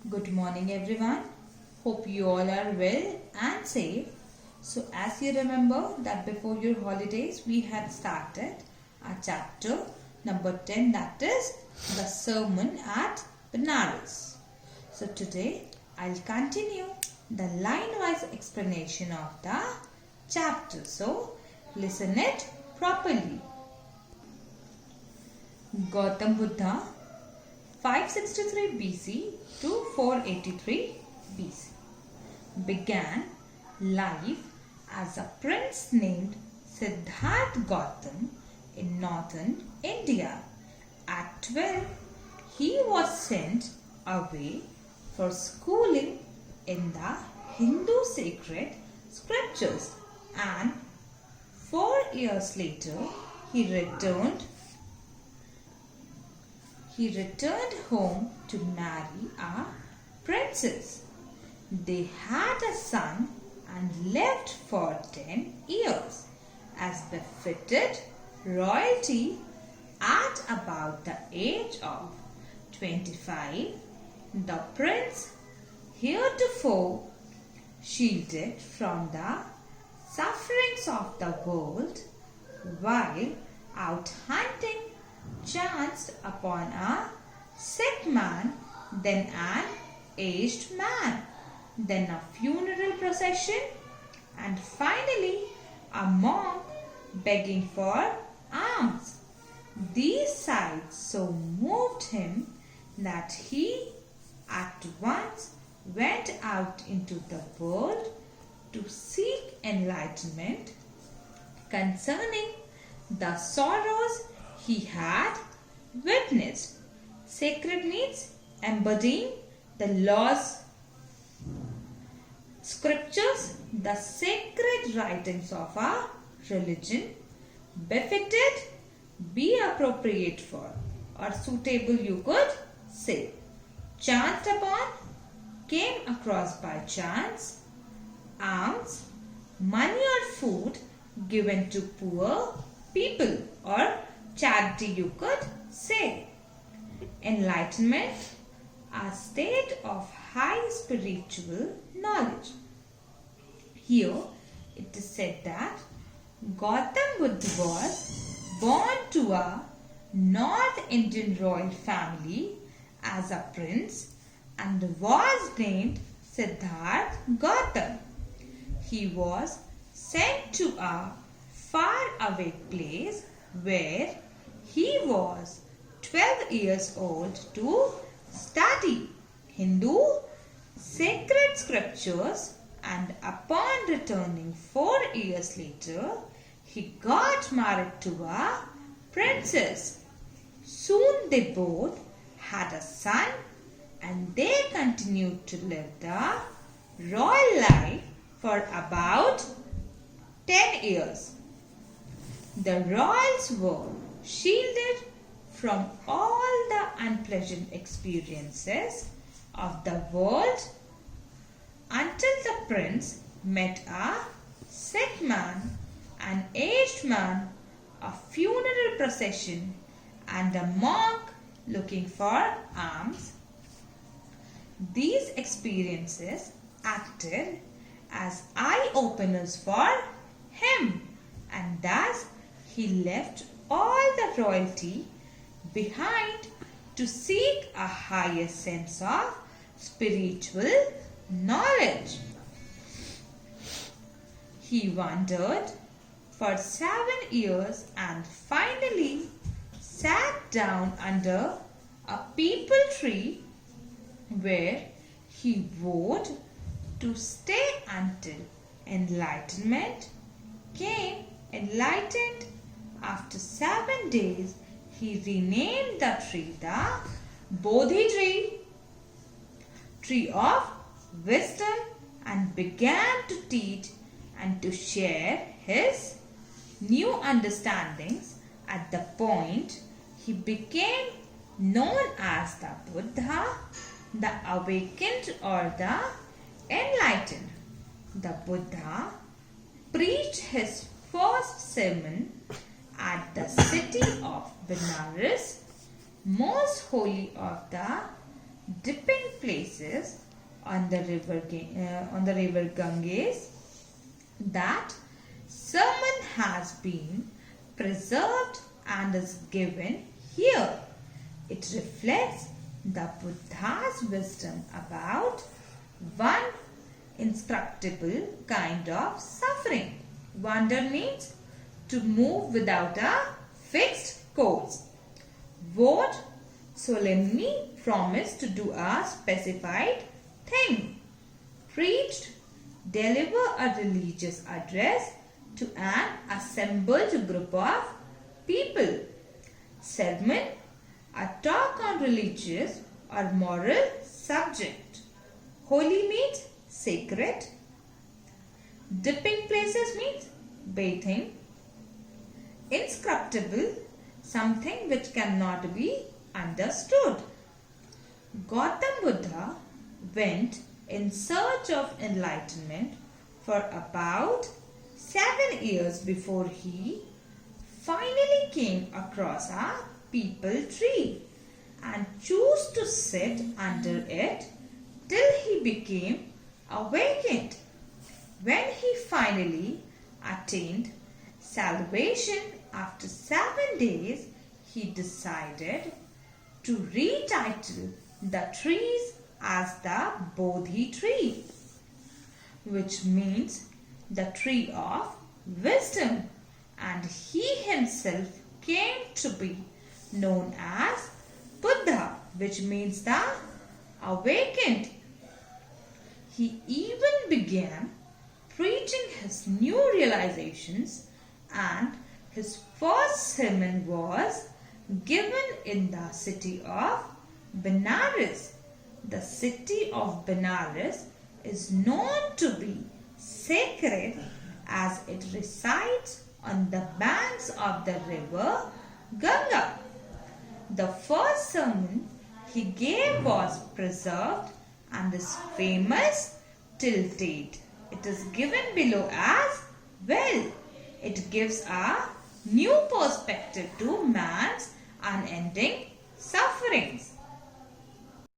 Good morning everyone. Hope you all are well and safe. So as you remember that before your holidays we had started our chapter number 10, that is the sermon at Benares. So today I'll continue the line-wise explanation of the chapter. So listen it properly. Gautam Buddha 563 BC to 483 BC began life as a prince named Siddhartha Gautam in northern India. At 12, he was sent away for schooling in the Hindu sacred scriptures, and 4 years later he returned home to marry a princess. They had a son and lived for 10 years as befitted royalty. At about the age of 25, the prince, heretofore shielded from the sufferings of the world, while out hunting, chanced upon a sick man, then an aged man, then a funeral procession, and finally a monk begging for alms. These sights so moved him that he at once went out into the world to seek enlightenment concerning the sorrows he had witnessed. Sacred needs embodying the laws, scriptures, the sacred writings of our religion, befitted, be appropriate for, or suitable you could say, chanced upon, came across by chance, alms, money or food given to poor people, or charity you could say. Enlightenment, a state of high spiritual knowledge. Here it is said that Gautam Buddha was born to a North Indian royal family as a prince and was named Siddhartha Gautam. He was sent to a far-away place where he was 12 years old to study Hindu sacred scriptures, and upon returning 4 years later, he got married to a princess. Soon they both had a son, and they continued to live the royal life for about 10 years. The royals were shielded from all the unpleasant experiences of the world until the prince met a sick man, an aged man, a funeral procession, and a monk looking for alms. These experiences acted as eye-openers for him, and thus he left all the royalty behind to seek a higher sense of spiritual knowledge. He wandered for 7 years and finally sat down under a peepal tree where he vowed to stay until enlightenment came. Enlightened after 7 days, he renamed the tree the Bodhi tree, tree of wisdom, and began to teach and to share his new understandings. At the point he became known as the Buddha, the awakened or the enlightened. The Buddha preached his first sermon at the city of Benares, most holy of the dipping places on the river Ganges, that sermon has been preserved and is given here. It reflects the Buddha's wisdom about one inscrutable kind of suffering. Wander means to move without a fixed course. Vote, solemnly promise to do a specified thing. Preached, deliver a religious address to an assembled group of people. Sermon, a talk on religious or moral subject. Holy means sacred. Dipping places means bathing. Inscrutable, something which cannot be understood. Gautam Buddha went in search of enlightenment for about 7 years before he finally came across a peepal tree and chose to sit under it till he became awakened. When he finally attained salvation after 7 days, he decided to retitle the trees as the Bodhi tree, which means the tree of wisdom, and he himself came to be known as Buddha, which means the awakened. He even began preaching his new realizations, and his first sermon was given in the city of Benares. The city of Benares is known to be sacred as it resides on the banks of the river Ganga. The first sermon he gave was preserved and is famous till date. It is given below as well. It gives a new perspective to man's unending sufferings.